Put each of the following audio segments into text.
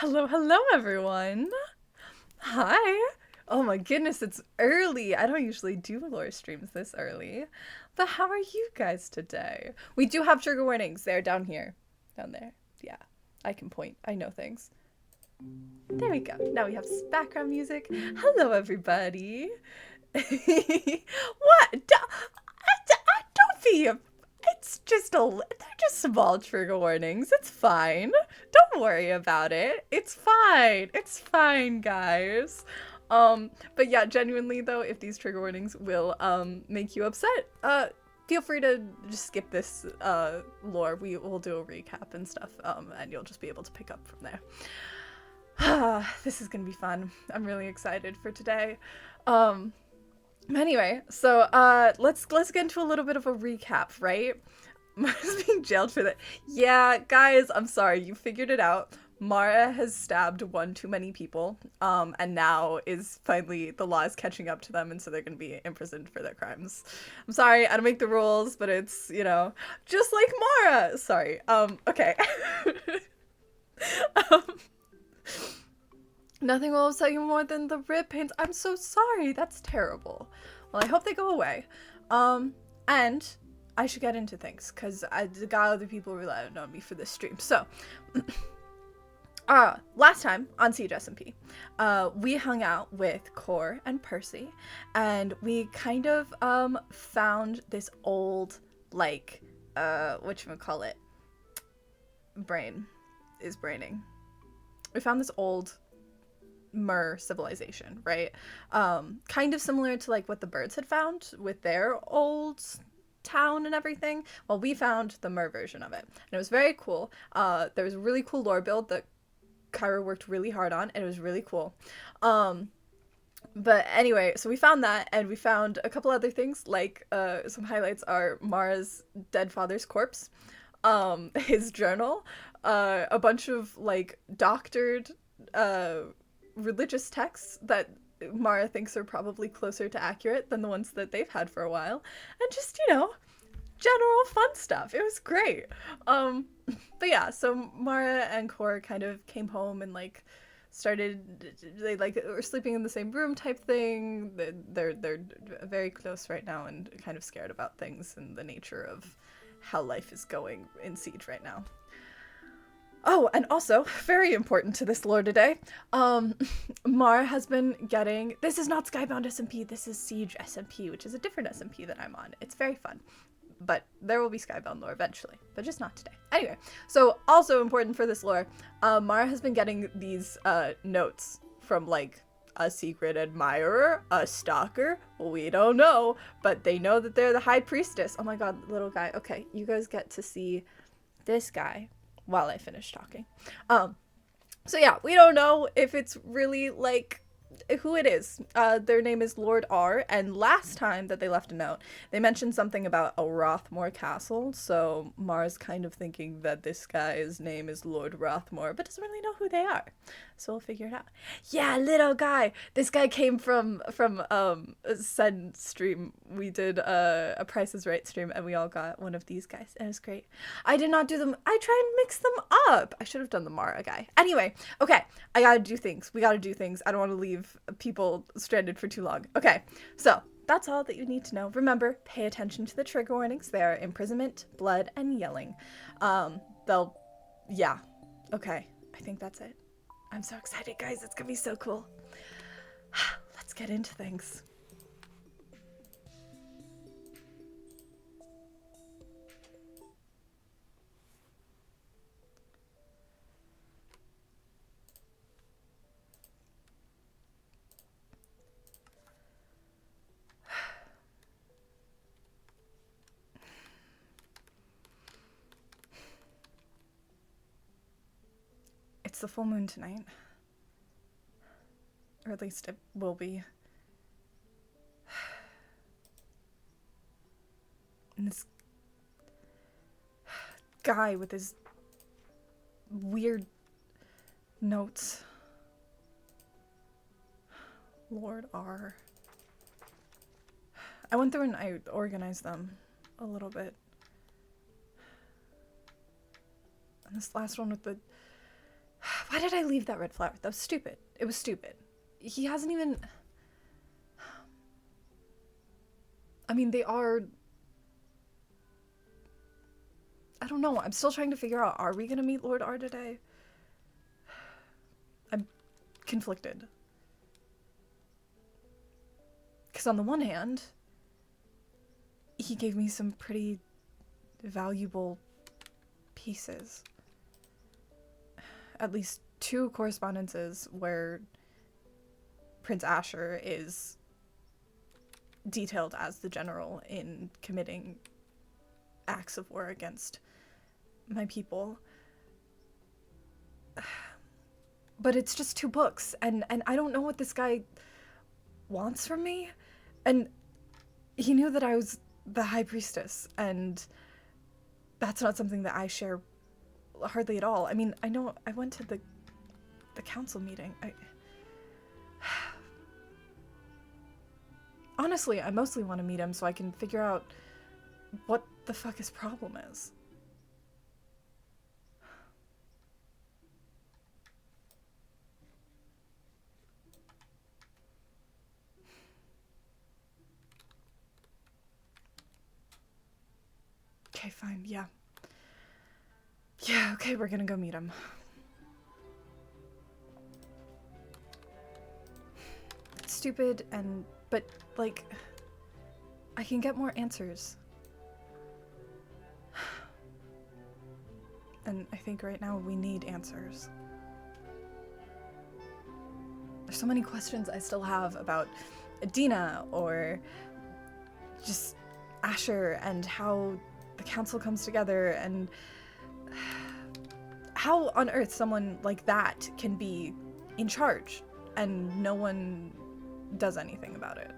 Hello, hello, everyone. Hi. Oh my goodness, it's early. I don't usually do lore streams this early. But how are you guys today? We do have trigger warnings. They're down here. Down there. Yeah, I can point. I know things. There we go. Now we have background music. Hello, everybody. What? Don't be a. It's just they're just small trigger warnings. It's fine. Don't worry about it. It's fine. It's fine, guys. But yeah, genuinely though, if these trigger warnings will make you upset, feel free to just skip this lore. We will do a recap and stuff, and you'll just be able to pick up from there. This is gonna be fun. I'm really excited for today. Anyway, so let's get into a little bit of a recap, right? Mara's being jailed for that. Yeah, guys, I'm sorry, you figured it out. Mara has stabbed one too many people, and now is finally the law is catching up to them, and so they're gonna be imprisoned for their crimes. I'm sorry, I don't make the rules, but it's, you know, just like Mara. Sorry. Okay. um, Nothing will upset you more than the rib pains. I'm so sorry. That's terrible. Well, I hope they go away. And I should get into things because I got other people relying on me for this stream. So, last time on Siege SMP, we hung out with Core and Percy, and we kind of found this old like whatchamacallit, brain is braining. We found this old Mer civilization, right? Kind of similar to like what the birds had found with their old town and everything. Well, we found the Mer version of it, and it was very cool. There was a really cool lore build that Kyra worked really hard on, and it was really cool. But anyway, so we found that, and we found a couple other things, like some highlights are Mara's dead father's corpse, his journal, a bunch of like doctored religious texts that Mara thinks are probably closer to accurate than the ones that they've had for a while, and just, you know, general fun stuff. It was great. But yeah, so Mara and Core kind of came home and like they like were sleeping in the same room type thing. They're very close right now and kind of scared about things and the nature of how life is going in Siege right now. Oh, and also, very important to this lore today, Mara has been getting, this is not Skybound SMP, this is Siege SMP, which is a different SMP that I'm on. It's very fun, but there will be Skybound lore eventually, but just not today. Anyway, so also important for this lore, Mara has been getting these notes from like a secret admirer, a stalker, we don't know, but they know that they're the high priestess. Oh my god, little guy. Okay, you guys get to see this guy while I finish talking. So yeah, we don't know if it's really like who it is. Their name is Lord R, and last time that they left a note, they mentioned something about a Rothmore Castle, so Mara's kind of thinking that this guy's name is Lord Rothmore, but doesn't really know who they are. So we'll figure it out. Yeah, little guy. This guy came from a Sen stream. We did a Price is Right stream, and we all got one of these guys, and it was great. I did not do them. I tried and mix them up. I should have done the Mara guy. Anyway, okay, I gotta do things. We gotta do things. I don't want to leave people stranded for too long. Okay, so that's all that you need to know. Remember, pay attention to the trigger warnings. They are imprisonment, blood, and yelling. Yeah. Okay, I think that's it. I'm so excited, guys. It's gonna be so cool. Let's get into things. It's the full moon tonight. Or at least it will be. And this guy with his weird notes. Lord R. I went through and I organized them a little bit. And this last one with the... Why Why did I leave that red flower? That was stupid. It was stupid. He hasn't even... I mean, they are... I don't know. I'm still trying to figure out, are we going to meet Lord R today? I'm conflicted. Because on the one hand, he gave me some pretty valuable pieces. At least 2 correspondences where Prince Asher is detailed as the general in committing acts of war against my people. But it's just 2 books, and I don't know what this guy wants from me. And he knew that I was the High Priestess, and that's not something that I share hardly at all. I mean, I know I went to the council meeting. Honestly, I mostly want to meet him so I can figure out what the fuck his problem is. Okay, fine, yeah. Yeah, okay, we're gonna go meet him. It's stupid, but, like, I can get more answers. And I think right now we need answers. There's so many questions I still have about Adina, or just Asher, and how the council comes together, and how on earth someone like that can be in charge and no one does anything about it.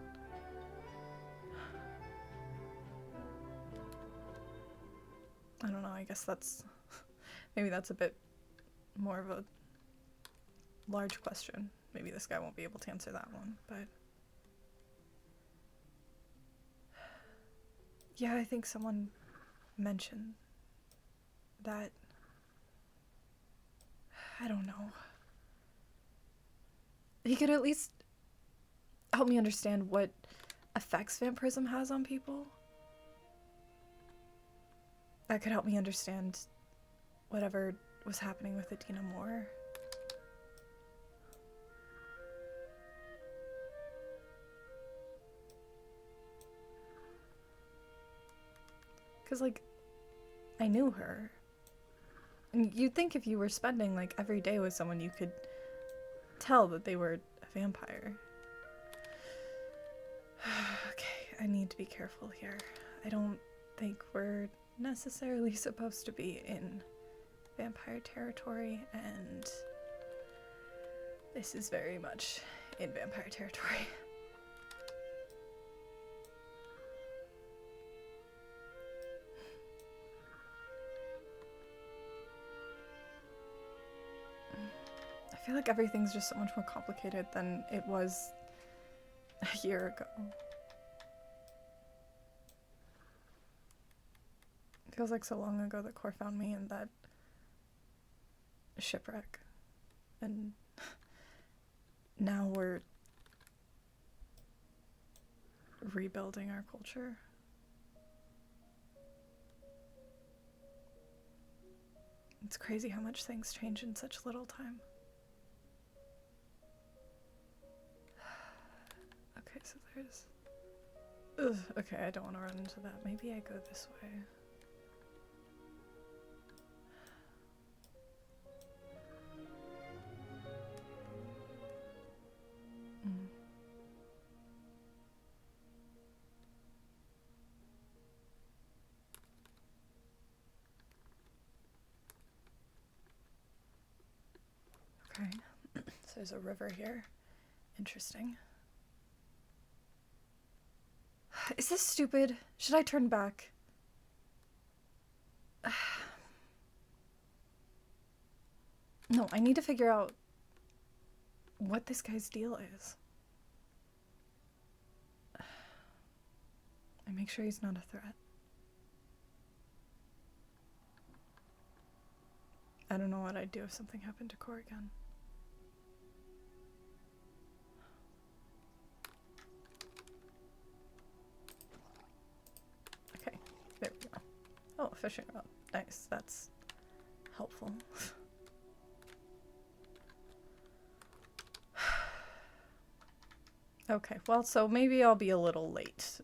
I don't know, I guess that's... maybe that's a bit more of a large question. Maybe this guy won't be able to answer that one, but... yeah, I think someone mentioned that... I don't know. He could at least help me understand what effects vampirism has on people. That could help me understand whatever was happening with Adina more. Because, like, I knew her. And you'd think if you were spending, like, every day with someone, you could tell that they were a vampire. Okay, I need to be careful here. I don't think we're necessarily supposed to be in vampire territory, and this is very much in vampire territory. I feel like everything's just so much more complicated than it was a year ago. It feels like so long ago that Cor found me in that shipwreck. And now we're rebuilding our culture. It's crazy how much things change in such little time. Okay, so there's... ugh, okay, I don't want to run into that. Maybe I go this way. Okay, so there's a river here. Interesting. Is this stupid? Should I turn back? No, I need to figure out what this guy's deal is. And make sure he's not a threat. I don't know what I'd do if something happened to Corrigan. Okay, there we go. Oh, a fishing rod. Nice, that's helpful. Okay, well, so maybe I'll be a little late.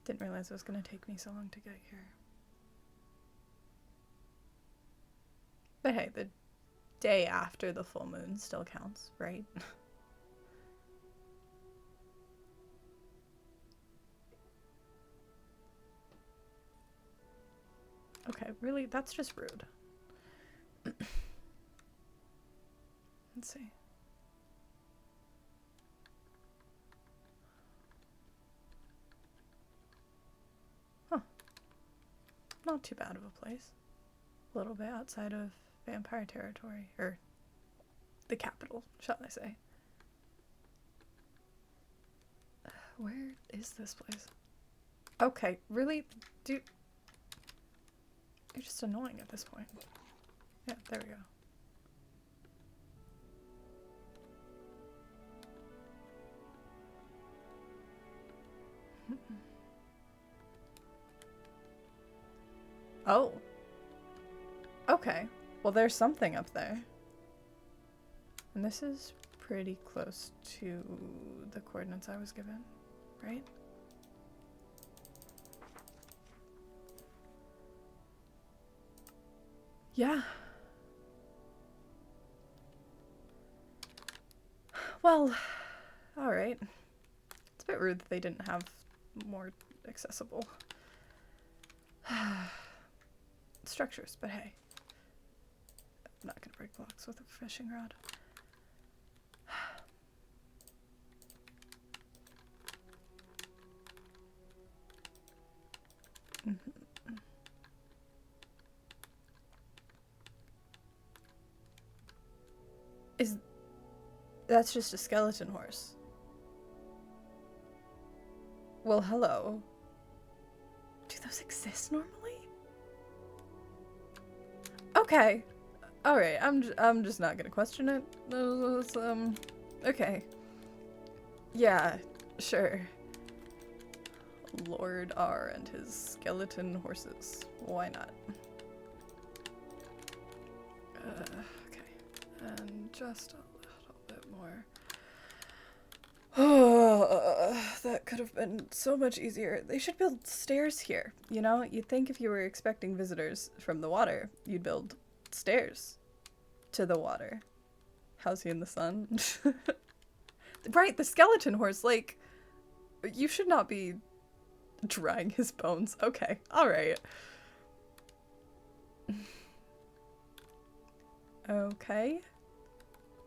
Didn't realize it was going to take me so long to get here. But hey, the day after the full moon still counts, right? Okay, really? That's just rude. Let's see. Huh. Not too bad of a place. A little bit outside of vampire territory, or the capital, shall I say. Where is this place? Okay, really? Dude, you're just annoying at this point. Yeah, there we go. Oh. Okay. Well, there's something up there. And this is pretty close to the coordinates I was given, right? Yeah. Well, alright. It's a bit rude that they didn't have more accessible structures, but hey. I'm not gonna break blocks with a fishing rod. That's just a skeleton horse. Well, hello. Do those exist normally? Okay. All right. I'm just not gonna question it. Okay. Yeah. Sure. Lord R and his skeleton horses. Why not? Okay. And just a little bit more. Oh, that could have been so much easier. They should build stairs here, you know? You'd think if you were expecting visitors from the water, you'd build stairs to the water. How's he in the sun? Right, the skeleton horse, like, you should not be drying his bones. Okay, alright. Okay.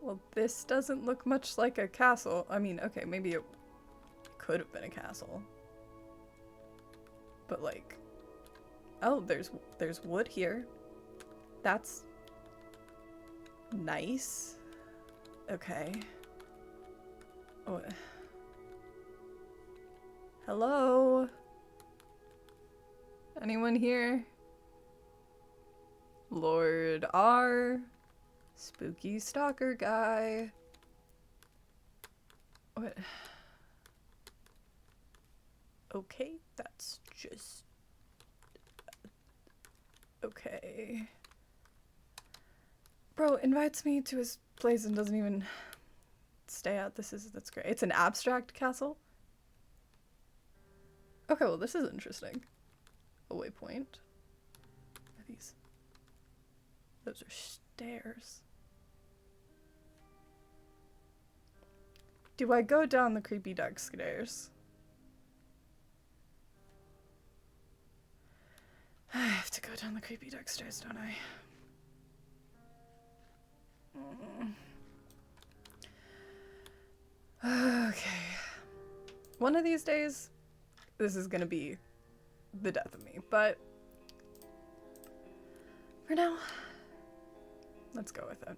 Well, this doesn't look much like a castle. I mean, okay, maybe it could have been a castle. But like, oh, there's wood here. That's nice. Okay. Oh. Hello? Anyone here? Lord R. Spooky stalker guy. What? Okay, that's just... okay. Bro invites me to his place and doesn't even stay out. That's great. It's an abstract castle? Okay, well this is interesting. A waypoint. Are these? Those are stairs. Do I go down the creepy dark stairs? I have to go down the creepy dark stairs, don't I? Okay. One of these days, this is gonna be the death of me, but for now, let's go with it.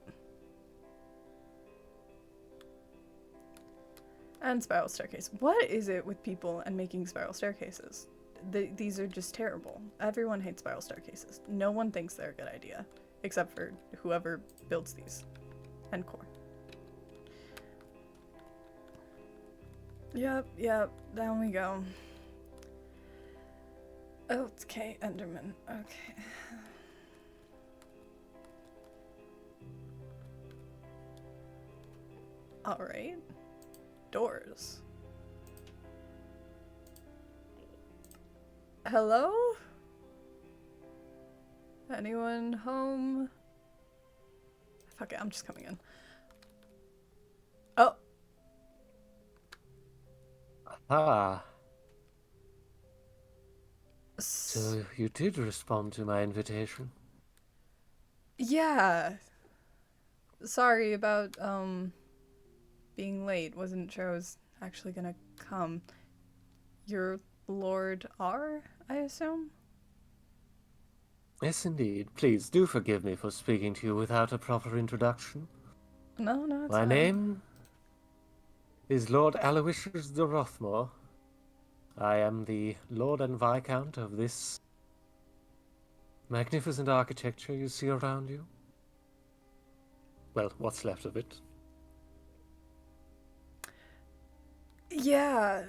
And spiral staircase. What is it with people and making spiral staircases? these are just terrible. Everyone hates spiral staircases. No one thinks they're a good idea, except for whoever builds these. And core. Yep, down we go. Okay, Enderman. Okay. Alright. Doors. Hello? Anyone home? Fuck it, I'm just coming in. Oh. Ah. So you did respond to my invitation? Yeah. Sorry about, being late. Wasn't sure I was actually gonna come. You're Lord R, I assume? Yes, indeed. Please do forgive me for speaking to you without a proper introduction. No, it's My fine. name is Lord Aloysius de Rothmore. I am the Lord and Viscount of this magnificent architecture you see around you. Well, what's left of it. Yeah.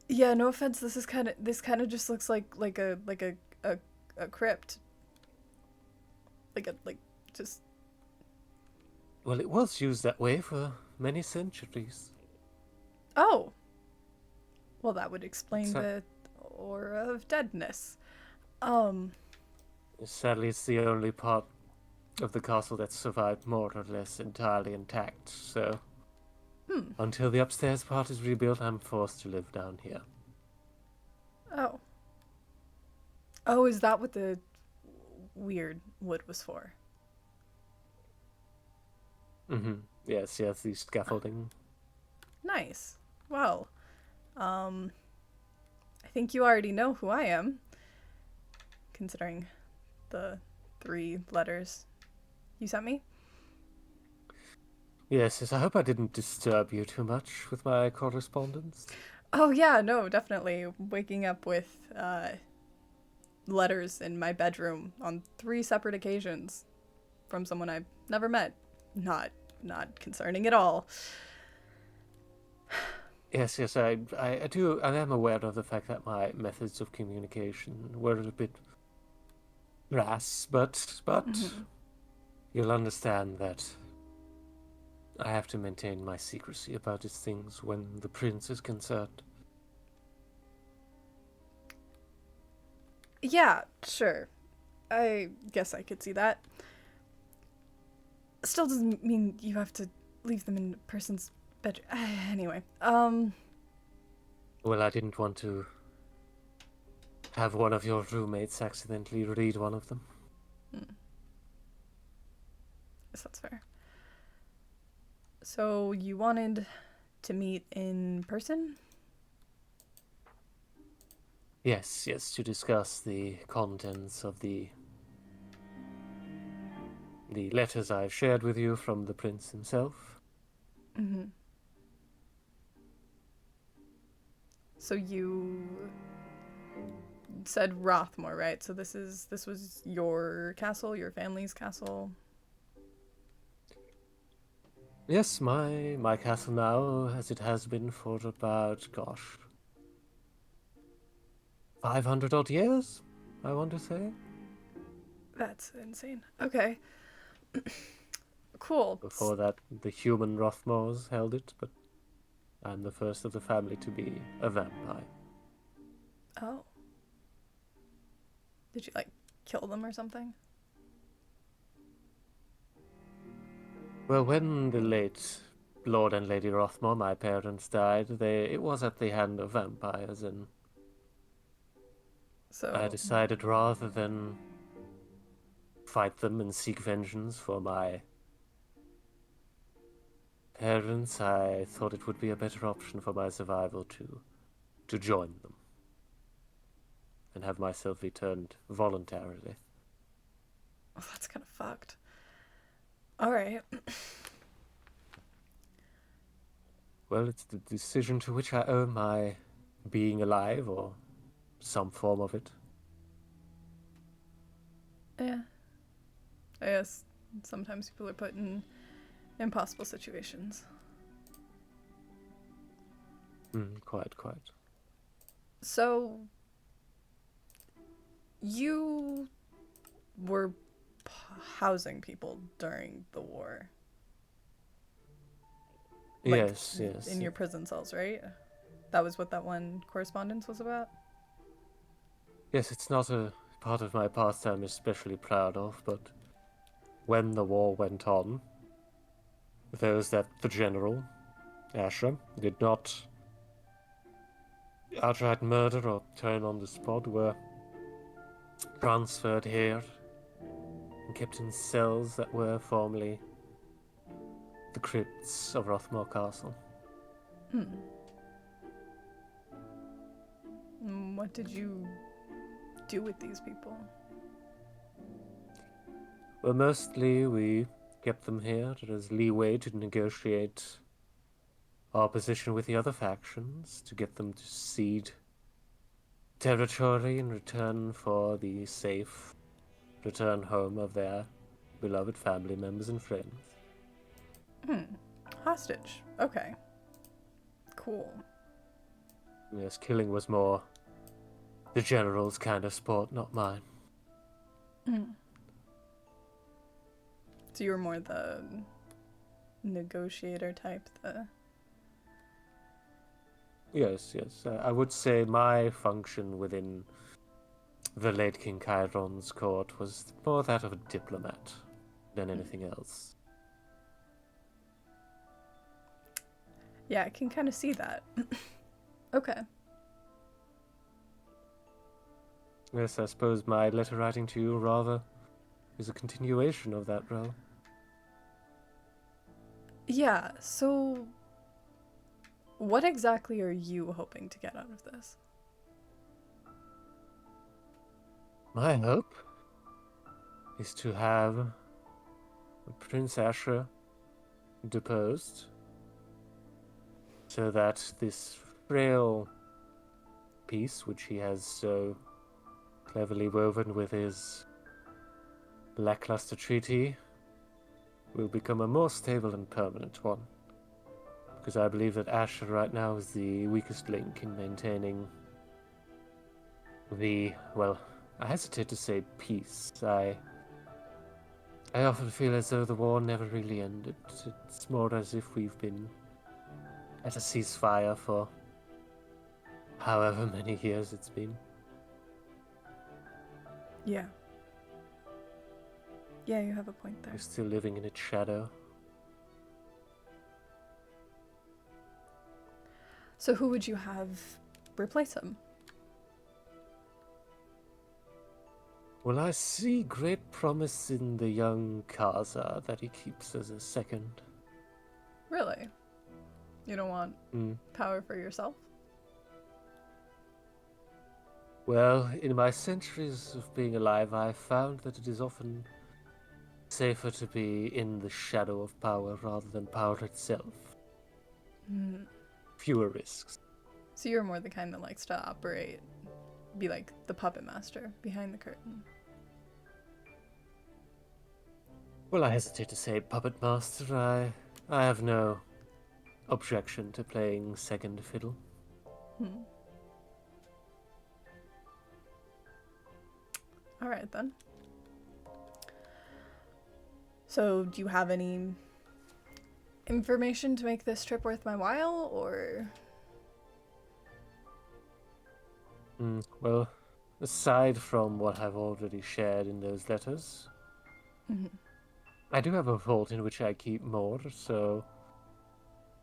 Yeah, no offense. This kind of just looks like a crypt. Just Well, it was used that way for many centuries. oh. Well, that would explain the aura of deadness. Sadly, it's the only part of the castle that survived more or less entirely intact, so until the upstairs part is rebuilt, I'm forced to live down here. Oh. Oh, is that what the weird wood was for? Yes, the scaffolding. Nice. Well, I think you already know who I am, considering the 3 letters you sent me. Yes, I hope I didn't disturb you too much with my correspondence. Oh yeah, no, definitely. Waking up with letters in my bedroom on 3 separate occasions from someone I've never met. Not concerning at all. Yes, I do. I am aware of the fact that my methods of communication were a bit rash, but you'll understand that I have to maintain my secrecy about these things when the prince is concerned. Yeah, sure. I guess I could see that. Still doesn't mean you have to leave them in a person's bedroom. Anyway, Well, I didn't want to have one of your roommates accidentally read one of them. guess that's fair. So you wanted to meet in person? Yes, to discuss the contents of the letters I've shared with you from the prince himself. So you said Rothmore, right? So this was your castle, your family's castle. Yes, my castle now, as it has been for about, 500 odd years, I want to say. That's insane. Okay. Cool. Before that, the human Rothmores held it, but I'm the first of the family to be a vampire. Oh. Did you kill them or something? Well, when the late Lord and Lady Rothmore, my parents, died, it was at the hand of vampires, and I So decided rather than fight them and seek vengeance for my parents, I thought it would be a better option for my survival to join them and have myself returned voluntarily. oh, that's kind of fucked. All right. Well, it's the decision to which I owe my being alive, or some form of it. Yeah. I guess sometimes people are put in impossible situations. Quite. So, you were housing people during the war. Like, Yes. in your prison cells, right? That was what that one correspondence was about? Yes, it's not a part of my past I'm especially proud of, but when the war went on, those that the general, Asher, did not outright murder or turn on the spot were transferred here and kept in cells that were formerly the crypts of Rothmore Castle. What did you do with these people? Well, mostly we kept them here as leeway to negotiate our position with the other factions, to get them to cede territory in return for the safe return home of their beloved family members and friends. Hostage. Okay. Cool. Yes, killing was more the general's kind of sport, not mine. So you were more the negotiator type, the... Yes. I would say my function within the late King Chiron's court was more that of a diplomat than anything else. Yeah, I can kind of see that. Okay. Yes, I suppose my letter writing to you rather is a continuation of that role. Yeah, so what exactly are you hoping to get out of this? My hope is to have Prince Asher deposed so that this frail peace, which he has so cleverly woven with his lackluster treaty, will become a more stable and permanent one. Because I believe that Asher right now is the weakest link in maintaining the, well, I hesitate to say peace. I often feel as though the war never really ended. It's more as if we've been at a ceasefire for however many years it's been. Yeah. Yeah, you have a point there. We're still living in its shadow. So who would you have replace him? Well, I see great promise in the young Kaza that he keeps as a second. Really? You don't want power for yourself? Well, in my centuries of being alive, I found that it is often safer to be in the shadow of power rather than power itself. Fewer risks. So you're more the kind that likes to operate, be like the puppet master behind the curtain. Well, I hesitate to say puppet master. I have no objection to playing second fiddle. All right, then. So do you have any information to make this trip worth my while, or... Well, aside from what I've already shared in those letters, I do have a vault in which I keep more, so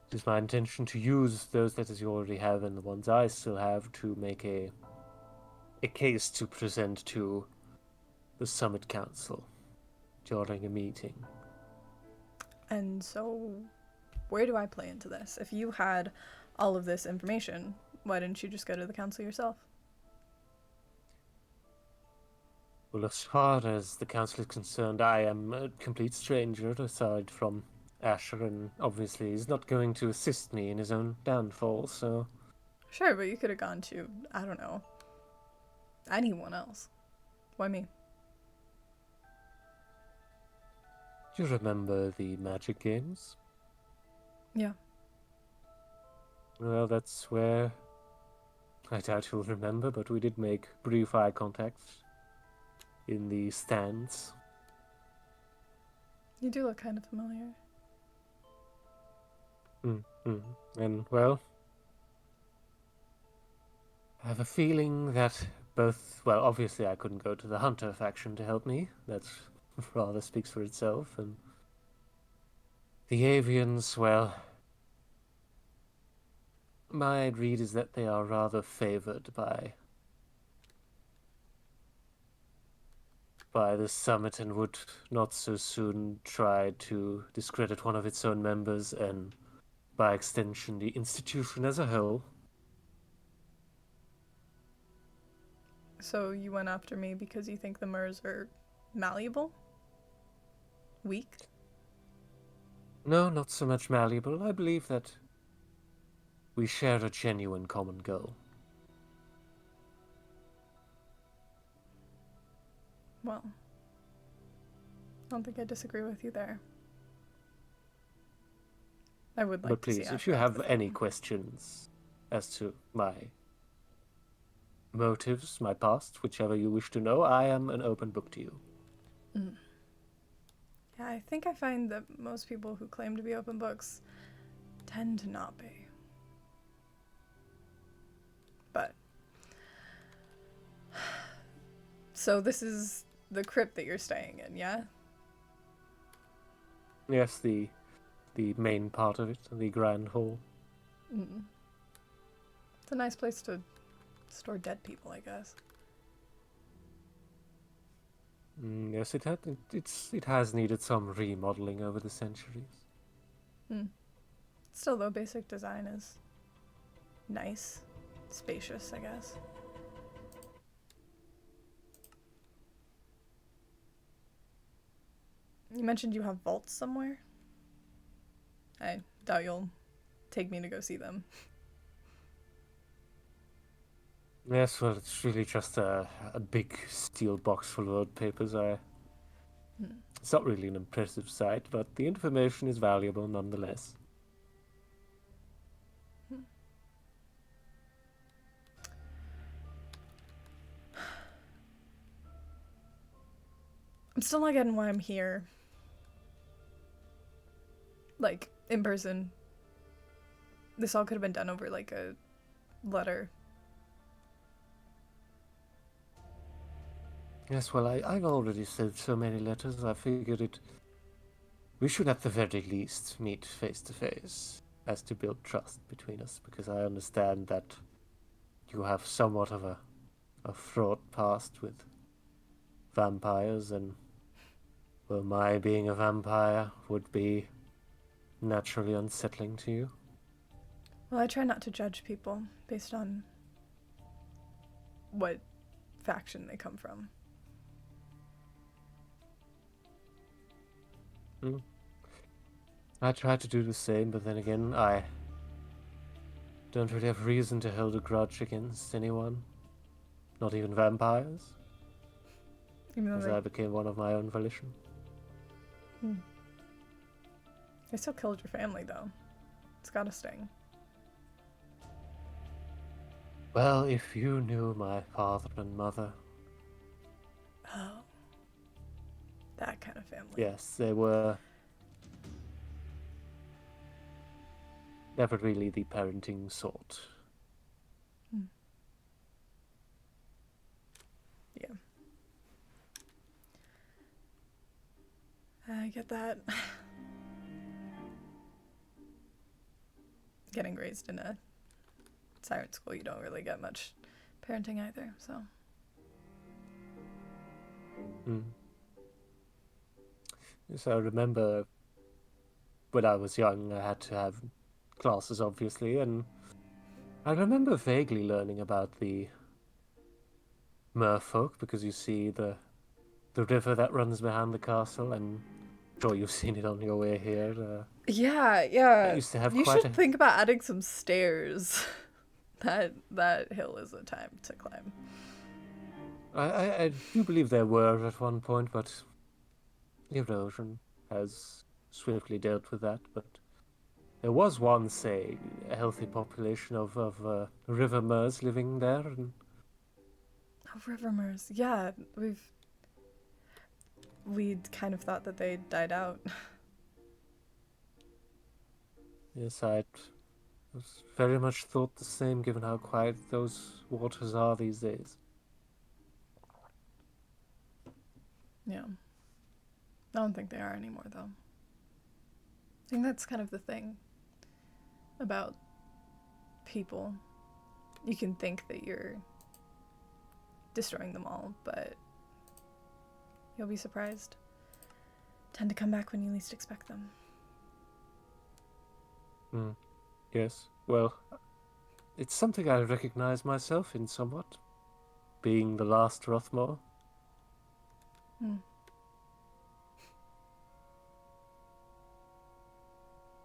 it is my intention to use those letters you already have and the ones I still have to make a case to present to the Summit Council during a meeting. And so, where do I play into this? If you had all of this information, why didn't you just go to the council yourself? Well, as far as the council is concerned, I am a complete stranger aside from Asher, and obviously he's not going to assist me in his own downfall, so... Sure, but you could have gone to, I don't know, Anyone else? Why me? Do you remember the magic games? Yeah. Well, that's where I doubt you'll remember, but we did make brief eye contact in the stands. You do look kind of familiar. And, well, I have a feeling that both, well, obviously I couldn't go to the Hunter faction to help me. That rather speaks for itself. And the Avians, well, my read is that they are rather favored by the summit and would not so soon try to discredit one of its own members and, by extension, the institution as a whole. So you went after me because you think the Murs are malleable? Weak? No, not so much malleable. I believe that we share a genuine common goal. Well, I don't think I disagree with you there. I would like But to see please, if you Ashgrad have with any them. questions as to my motives, my past, whichever you wish to know, I am an open book to you. Yeah, I think I find that most people who claim to be open books tend to not be. But so this is the crypt that you're staying in, yeah? Yes, the main part of it, the grand hall. It's a nice place to store dead people, I guess. Yes, it has needed some remodeling over the centuries. Still, though, basic design is nice, spacious, I guess. You mentioned you have vaults somewhere? I doubt you'll take me to go see them. Yes, well, it's really just a big steel box full of old papers. It's not really an impressive sight, but the information is valuable nonetheless. I'm still not getting why I'm here. Like, in person. This all could have been done over, like, a letter. Yes, well, I've already sent so many letters, I figured we should at the very least meet face to face, as to build trust between us, because I understand that you have somewhat of a fraught past with vampires, and, well, my being a vampire would be naturally unsettling to you. Well, I try not to judge people based on what faction they come from. I try to do the same, but then again, I don't really have reason to hold a grudge against anyone. Not even vampires. Even as though I became one of my own volition. they still killed your family, though. It's gotta sting. Well, if you knew my father and mother. Oh. That kind of family. Yes, they were never really the parenting sort. Yeah. I get that. Getting raised in a siren school, you don't really get much parenting either, so. Yes, I remember when I was young, I had to have classes, obviously, and I remember vaguely learning about the merfolk, because you see the river that runs behind the castle. I'm sure you've seen it on your way here. Yeah. I used to have You quite should a... think about adding some stairs. That hill is a time to climb. I do believe there were at one point, but erosion has swiftly dealt with that. But there was once a healthy population of river mers living there, and Oh, Rivermers. Yeah, we'd kind of thought that they died out. yes, I was very much thought the same given how quiet those waters are these days. Yeah. I don't think they are anymore, though. I think that's kind of the thing about people. You can think that you're destroying them all, but you'll be surprised. Tend to come back when you least expect them. Hmm. Yes, well, it's something I recognize myself in somewhat, being the last Rothmore. Hmm.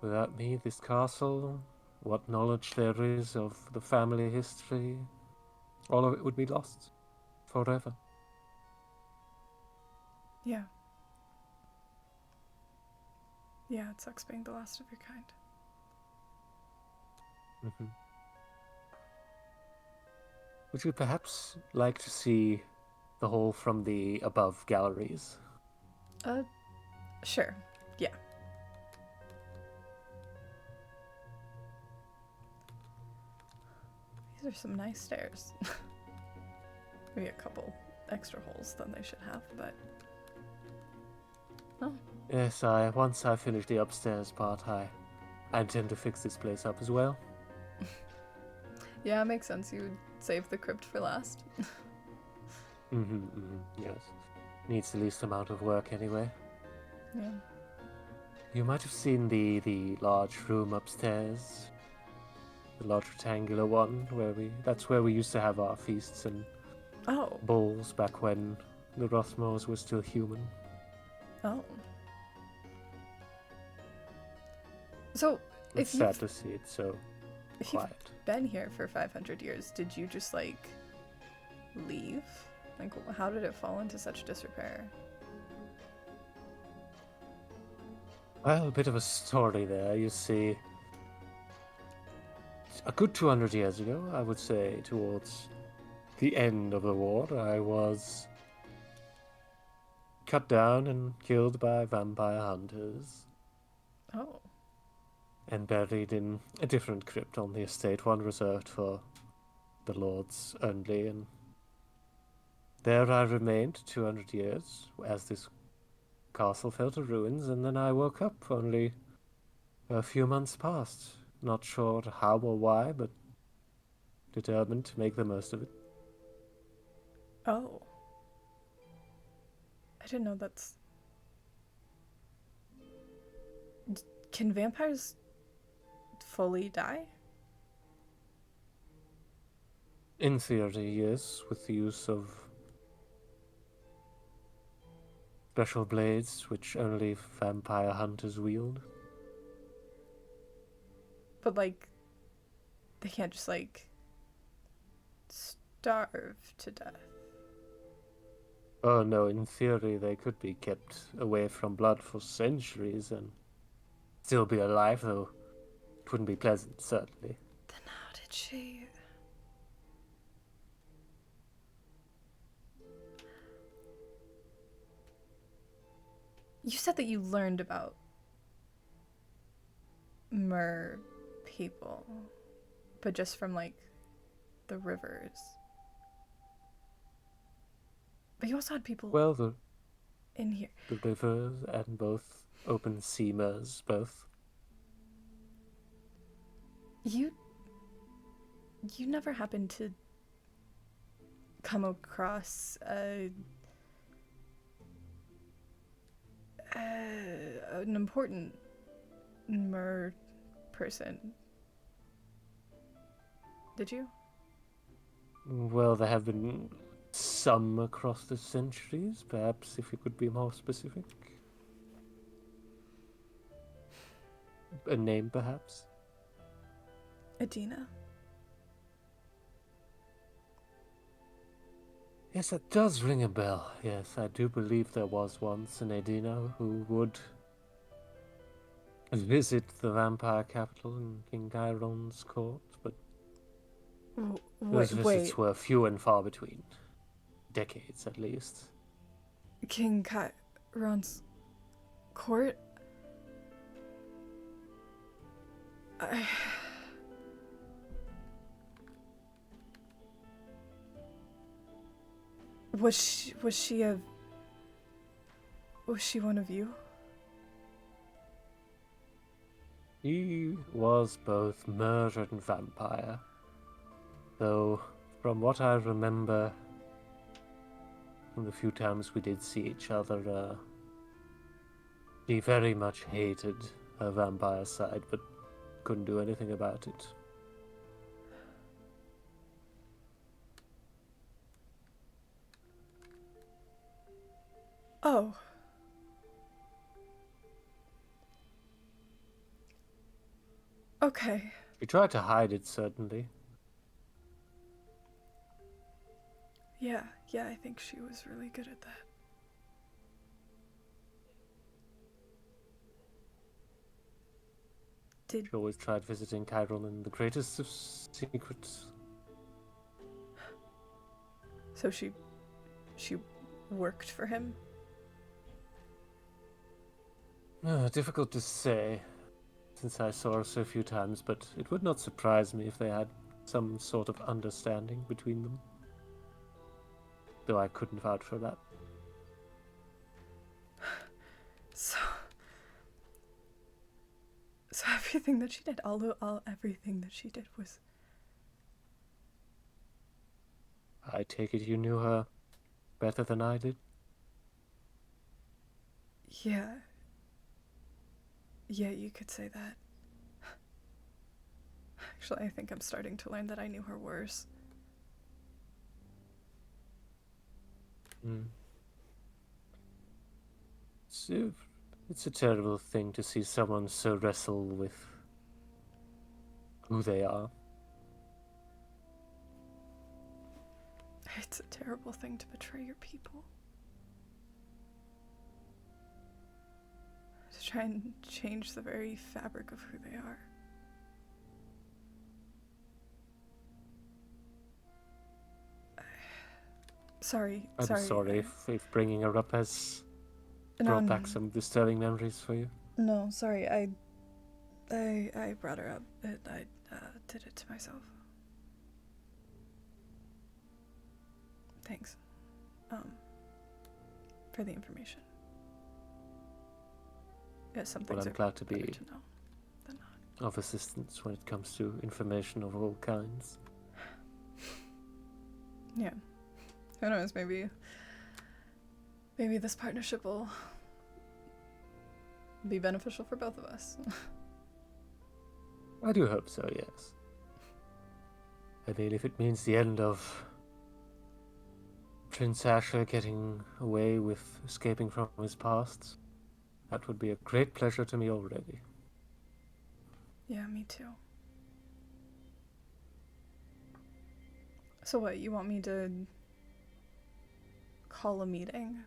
Without me, this castle, what knowledge there is of the family history, all of it would be lost forever. Yeah. Yeah, it sucks being the last of your kind. Hmm. Would you perhaps like to see the hall from the above galleries? Uh, sure. Yeah. These are some nice stairs. Maybe a couple extra holes than they should have, but. Oh. Yes, once I finish the upstairs part, I intend to fix this place up as well. Yeah, it makes sense. You would save the crypt for last. Yes. Needs the least amount of work anyway. Yeah. You might have seen the large room upstairs. The large rectangular one that's where we used to have our feasts and Oh. balls back when the Rothmores were still human. Oh. So, It's if sad you've to see it so if you've quiet. been here for 500 years, did you just like leave? Like, how did it fall into such disrepair? Well, a bit of a story there. You see, a good 200 years ago, I would say, towards the end of the war, I was cut down and killed by vampire hunters Oh. and buried in a different crypt on the estate, one reserved for the lords only, and there I remained 200 years as this castle fell to ruins, and then I woke up only a few months past. Not sure how or why, but determined to make the most of it. Oh. I didn't know that's. Can vampires fully die? In theory, yes, with the use of special blades which only vampire hunters wield. But like, they can't just like starve to death. Oh no, in theory they could be kept away from blood for centuries and still be alive, though it wouldn't be pleasant, certainly. Then how did she? You said that you learned about mer people, but just from like the rivers. But you also had people Well, in here. the rivers and both open seamers, both. You you never happened to come across an important mer person, did you? Well, there have been some across the centuries, perhaps if you could be more specific. A name, perhaps? Adina. Yes, that does ring a bell. Yes, I do believe there was once an Edina who would visit the vampire capital in King Chiron's court, but those Wait, visits wait. were few and far between. Decades, at least. King Chiron's court? I... Was she one of you? He was both murdered and vampire. Though, from what I remember, from the few times we did see each other, he very much hated her vampire side, but couldn't do anything about it. Oh. Okay. He tried to hide it, certainly. Yeah, I think she was really good at that. She always tried visiting Chiron in the greatest of secrets. So she worked for him? Difficult to say, since I saw her so few times, but it would not surprise me if they had some sort of understanding between them. Though I couldn't vouch for that. So everything that she did, everything that she did was... I take it you knew her better than I did? Yeah. Yeah, you could say that. Actually, I think I'm starting to learn that I knew her worse. It's a terrible thing to see someone so wrestle with who they are. It's a terrible thing to betray your people. To try and change the very fabric of who they are. Sorry. I'm sorry if bringing her up has brought back some disturbing memories for you. No, sorry. I brought her up. I did it to myself. Thanks. For the information. Yeah, some things I'm glad to be better to know than not. of assistance when it comes to information of all kinds. Yeah. Who knows, maybe this partnership will be beneficial for both of us. I do hope so, yes. I mean, if it means the end of Prince Asher getting away with escaping from his past, that would be a great pleasure to me already. Yeah, me too. So what, you want me to call a meeting?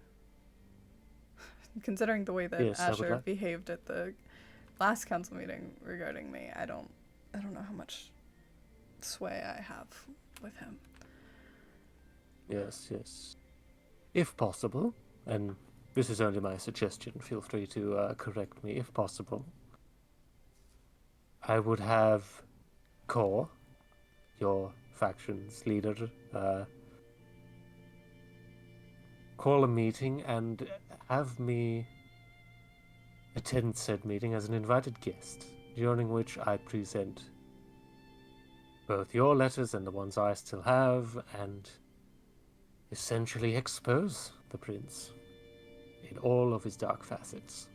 Considering the way that yes, Asher behaved at the last council meeting regarding me, I don't know how much sway I have with him. Yes. If possible, and this is only my suggestion, feel free to correct me if possible, I would have Kor, your faction's leader, call a meeting and have me attend said meeting as an invited guest, during which I present both your letters and the ones I still have, and essentially expose the prince in all of his dark facets.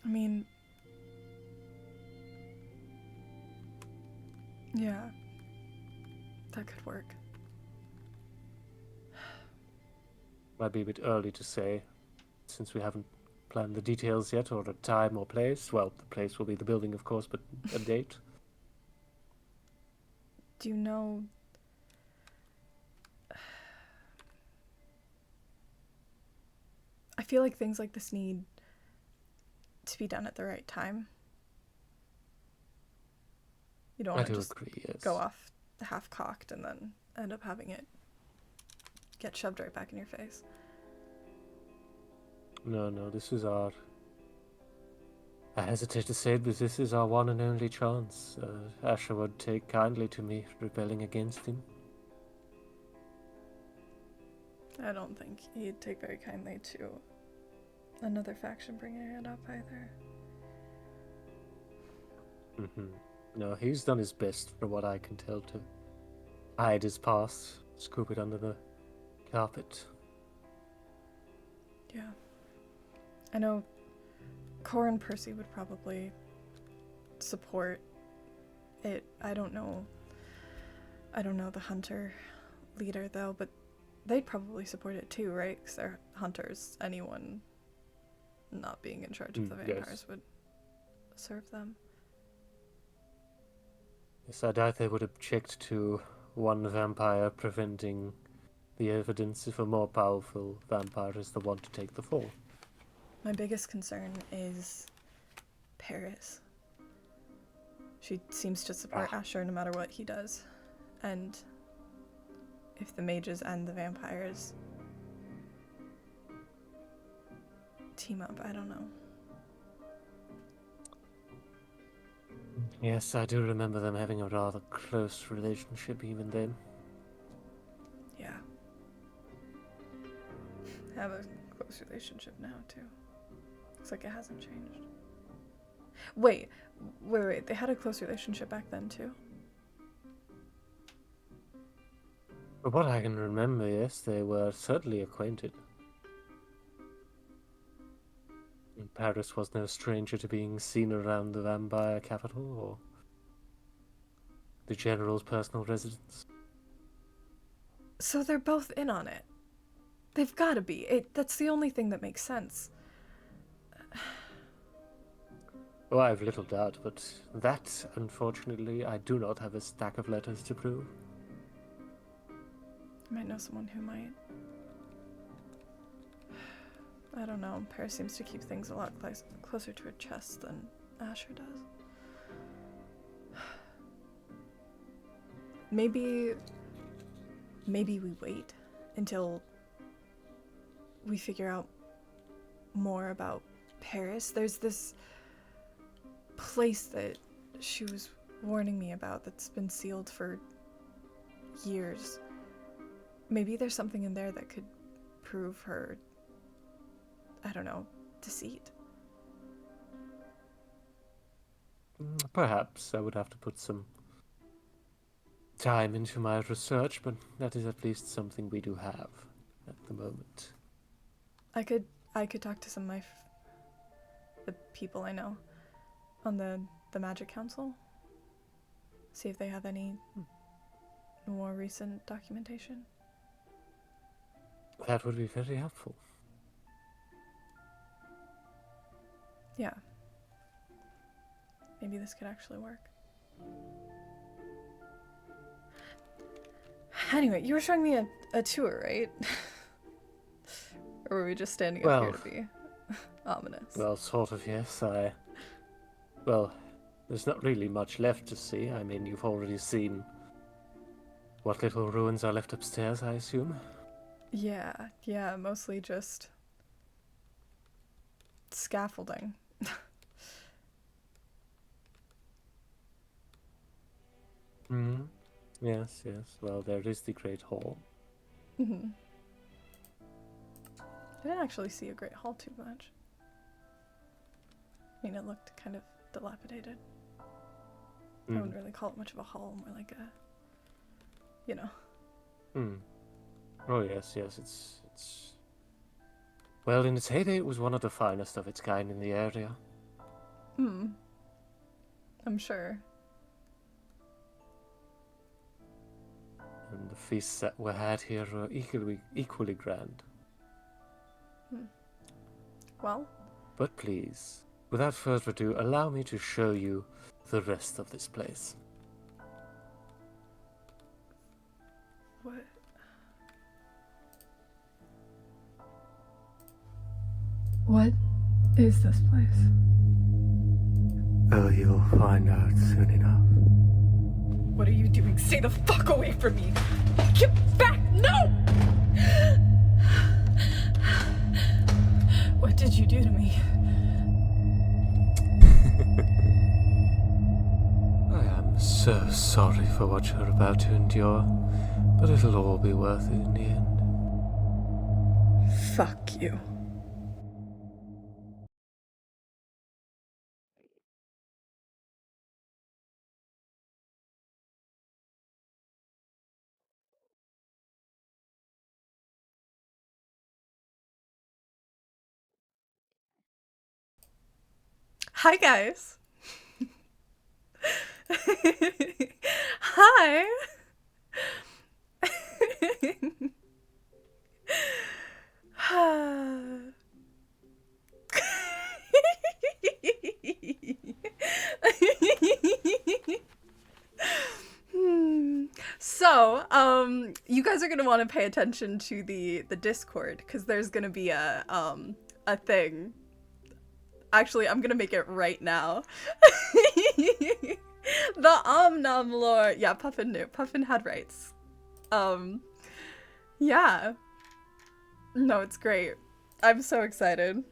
I mean, yeah, that could work. Might be a bit early to say, since we haven't planned the details yet, or a time or place. Well, the place will be the building, of course, but a date. Do you know... I feel like things like this need to be done at the right time. You don't I want to do just agree, yes. go off half-cocked and then end up having it get shoved right back in your face. No, this is our... I hesitate to say it, but this is our one and only chance. Asher would take kindly to me rebelling against him. I don't think he'd take very kindly to another faction bringing it up either. No, he's done his best, from what I can tell, to hide his past, scoop it under the carpet. Yeah. I know Cor and Percy would probably support it. I don't know the hunter leader, though, but they'd probably support it too, right? Because they're hunters. Anyone not being in charge of the vampires would serve them. Yes, I doubt they would object to one vampire preventing the evidence if a more powerful vampire is the one to take the fall. My biggest concern is Paris. She seems to support Asher no matter what he does. And if the mages and the vampires team up, I don't know. Yes, I do remember them having a rather close relationship even then. Yeah. Have a close relationship now, too. Looks like it hasn't changed. Wait. They had a close relationship back then, too? From what I can remember, yes, they were certainly acquainted. And Paris was no stranger to being seen around the vampire capital or the general's personal residence. So they're both in on it. They've got to be. That's the only thing that makes sense. Oh, I have little doubt, but that, unfortunately, I do not have a stack of letters to prove. I might know someone who might. I don't know. Paris seems to keep things a lot closer to her chest than Asher does. Maybe we wait until we figure out more about Paris. There's this place that she was warning me about that's been sealed for years. Maybe there's something in there that could prove her, I don't know, deceit. Perhaps I would have to put some time into my research, but that is at least something we do have at the moment. I could talk to some of the people I know on the Magic Council. See if they have any more recent documentation. That would be very helpful. Yeah. Maybe this could actually work. Anyway, you were showing me a tour, right? Or were we just standing up here to be ominous? Well, sort of, yes. Well, there's not really much left to see. I mean, you've already seen what little ruins are left upstairs, I assume. Yeah, mostly just scaffolding. Yes. Well, there is the Great Hall. I didn't actually see a Great Hall too much. I mean, it looked kind of dilapidated. I wouldn't really call it much of a hall, more like a, you know. Oh, yes, it's... Well, in its heyday, it was one of the finest of its kind in the area. I'm sure. And the feasts that were had here were equally grand. Well? But please, without further ado, allow me to show you the rest of this place. What? What is this place? Oh, you'll find out soon enough. What are you doing? Stay the fuck away from me! Get back! No! What did you do to me? I am so sorry for what you're about to endure, but it'll all be worth it in the end. Fuck you. Hi, guys. Hi. So, you guys are gonna want to pay attention to the Discord because there's gonna be a thing. Actually, I'm gonna make it right now. The Nom lore. Yeah, Puffin knew. Puffin had rights. Yeah. No, it's great. I'm so excited.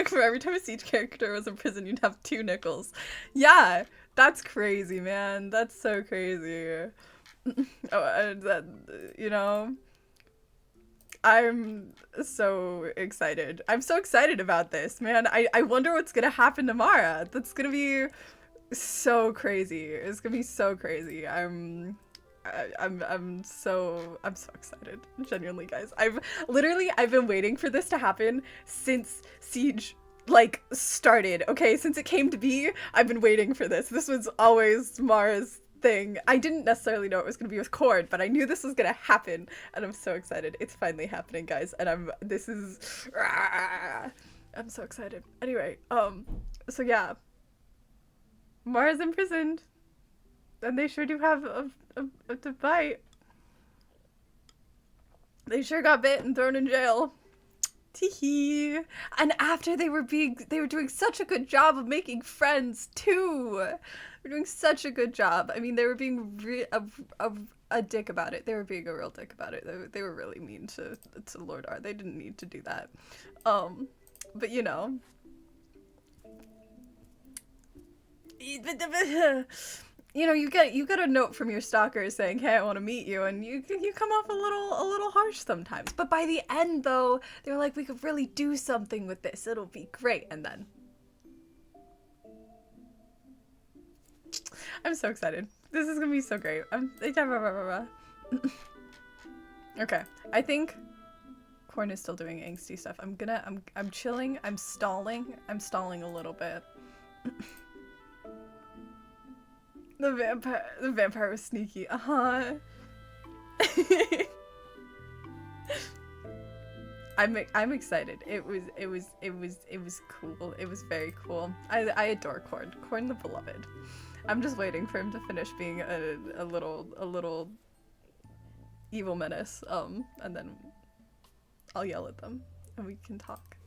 For every time a siege character was in prison, you'd have 2 nickels. Yeah, that's crazy, man. That's so crazy. That, you know, I'm so excited. I'm so excited about this, man. I wonder what's gonna happen tomorrow. That's gonna be so crazy. It's gonna be so crazy. I'm so excited. Genuinely, guys. I've been waiting for this to happen since Siege like started. Okay, since it came to be, I've been waiting for this. This was always Mara's thing. I didn't necessarily know it was gonna be with Cord, but I knew this was gonna happen, and I'm so excited. It's finally happening, guys, and I'm so excited. Anyway, so yeah, Mara's imprisoned, and they sure do have a bite. They sure got bit and thrown in jail. Teehee. And after they were doing such a good job of making friends too. They're doing such a good job. I mean, they were being a dick about it. They were being a real dick about it. They were really mean to Lord R. They didn't need to do that. But you know. You know, you get a note from your stalker saying, "Hey, I want to meet you," and you come off a little harsh sometimes. But by the end, though, they were like, "We could really do something with this. It'll be great." And then, I'm so excited. This is gonna be so great. Okay, I think Corn is still doing angsty stuff. I'm chilling. I'm stalling a little bit. The vampire was sneaky. Uh-huh. I'm excited. It was cool. It was very cool. I adore Corn. Corn the beloved. I'm just waiting for him to finish being a little evil menace. And then I'll yell at them and we can talk.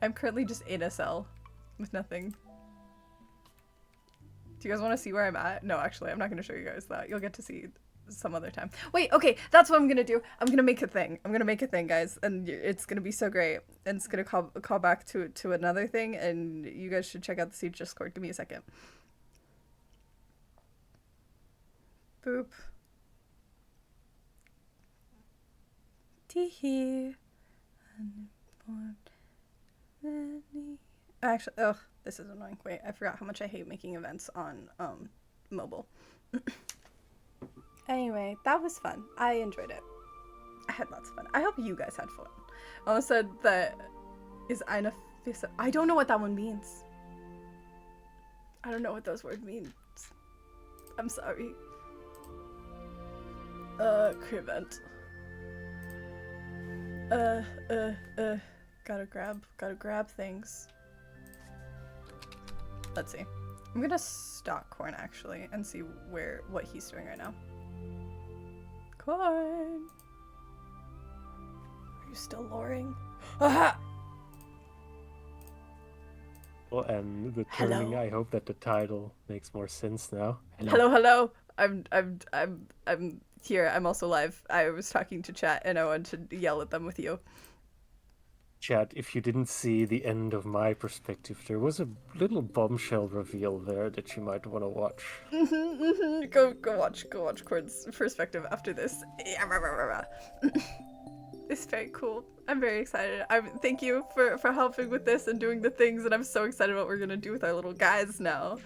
I'm currently just in a cell with nothing. Do you guys want to see where I'm at? No, actually, I'm not going to show you guys that. You'll get to see some other time. Wait, okay, that's what I'm going to do. I'm going to make a thing. I'm going to make a thing, guys, and it's going to be so great. And it's going to call back to another thing, and you guys should check out the Siege Discord. Give me a second. Boop. Teehee. Actually, ugh, this is annoying. Wait, I forgot how much I hate making events on mobile. Anyway, that was fun. I enjoyed it. I had lots of fun. I hope you guys had fun. Mama said that is eine Fisse. I don't know what that one means. I don't know what those words mean. I'm sorry. Crevent. Uh, uh, uh. Gotta grab things. Let's see. I'm gonna stalk Corn actually and see what he's doing right now. Corn! Are you still loring? Aha! Well, and the Hello. turning, I hope that the title makes more sense now. Hello. I'm here. I'm also live. I was talking to chat and I wanted to yell at them with you. Chat, if you didn't see the end of my perspective, there was a little bombshell reveal there that you might want to watch. Go watch Corn's perspective after this. It's very cool. I'm very excited. Thank you for helping with this and doing the things, and I'm so excited what we're gonna do with our little guys now.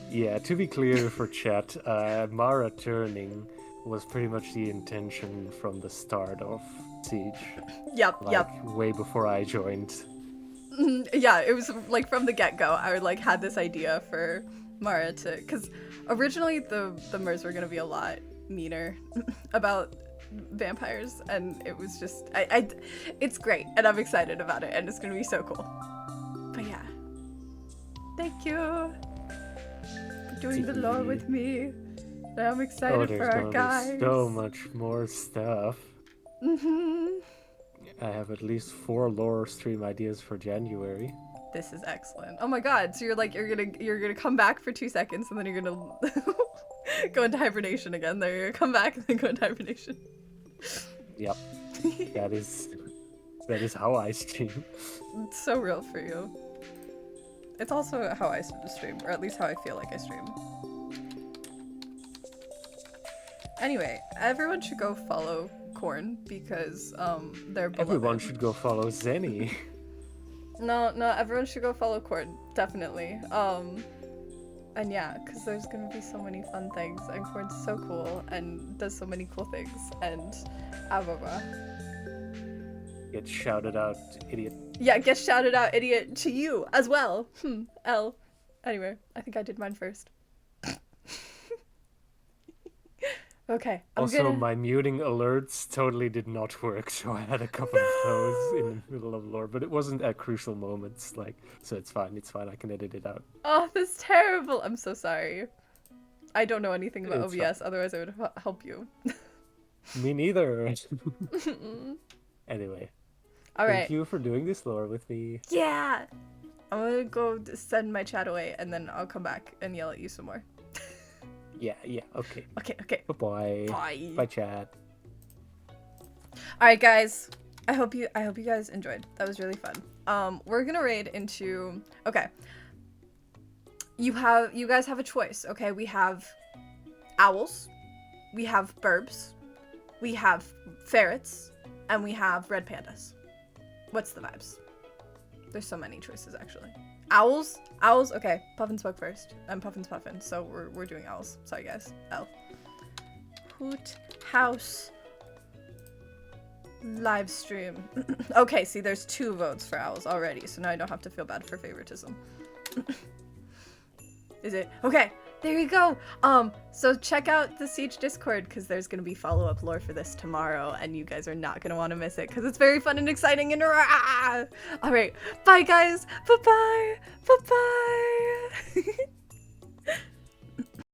Yeah, to be clear for chat, Mara turning was pretty much the intention from the start of Siege. Yep. Way before I joined. Yeah, it was like from the get-go. I like had this idea for Mara to, because originally the Mers were gonna be a lot meaner about vampires, and it was just it's great, and I'm excited about it, and it's gonna be so cool. But yeah, thank you for doing the lore with me. I'm excited for our guys. There's so much more stuff. I have at least 4 lore stream ideas for January. This is excellent. Oh my god, so you're gonna come back for 2 seconds and then you're gonna go into hibernation again. Then you're gonna come back and then go into hibernation. Yep. that is how I stream. It's so real for you. It's also how I stream, or at least how I feel like I stream. Anyway, everyone should go follow Corn because they're beloved. Everyone should go follow Zenny. No, everyone should go follow Corn, definitely. And yeah, because there's gonna be so many fun things, and Corn's so cool and does so many cool things, and Get shouted out, idiot. Yeah, get shouted out, idiot, to you as well. L. Anyway, I think I did mine first. Okay. My muting alerts totally did not work, so I had a couple of those in the middle of lore, but it wasn't at crucial moments, so it's fine, I can edit it out. Oh, that's terrible. I'm so sorry. I don't know anything about OBS, fine. otherwise I would help you. Me neither. Anyway. All right. Thank you for doing this lore with me. Yeah! I'm gonna go send my chat away, and then I'll come back and yell at you some more. Yeah, okay. Okay. Bye-bye. Bye. Bye, chat. Alright, guys. I hope you guys enjoyed. That was really fun. We're gonna raid into... Okay. You guys have a choice, okay? We have owls. We have burbs. We have ferrets. And we have red pandas. What's the vibes? There's so many choices, actually. Owls? Okay, Puffin spoke first. Puffin's Puffin, so we're doing owls. Sorry, guys. L. Hoot House live stream. Okay, see, there's 2 votes for owls already, so now I don't have to feel bad for favoritism. Is it? Okay, there you go. So check out the Siege Discord, because there's going to be follow-up lore for this tomorrow, and you guys are not going to want to miss it, because it's very fun and exciting and rah! Alright, bye guys! Bye-bye! Bye-bye!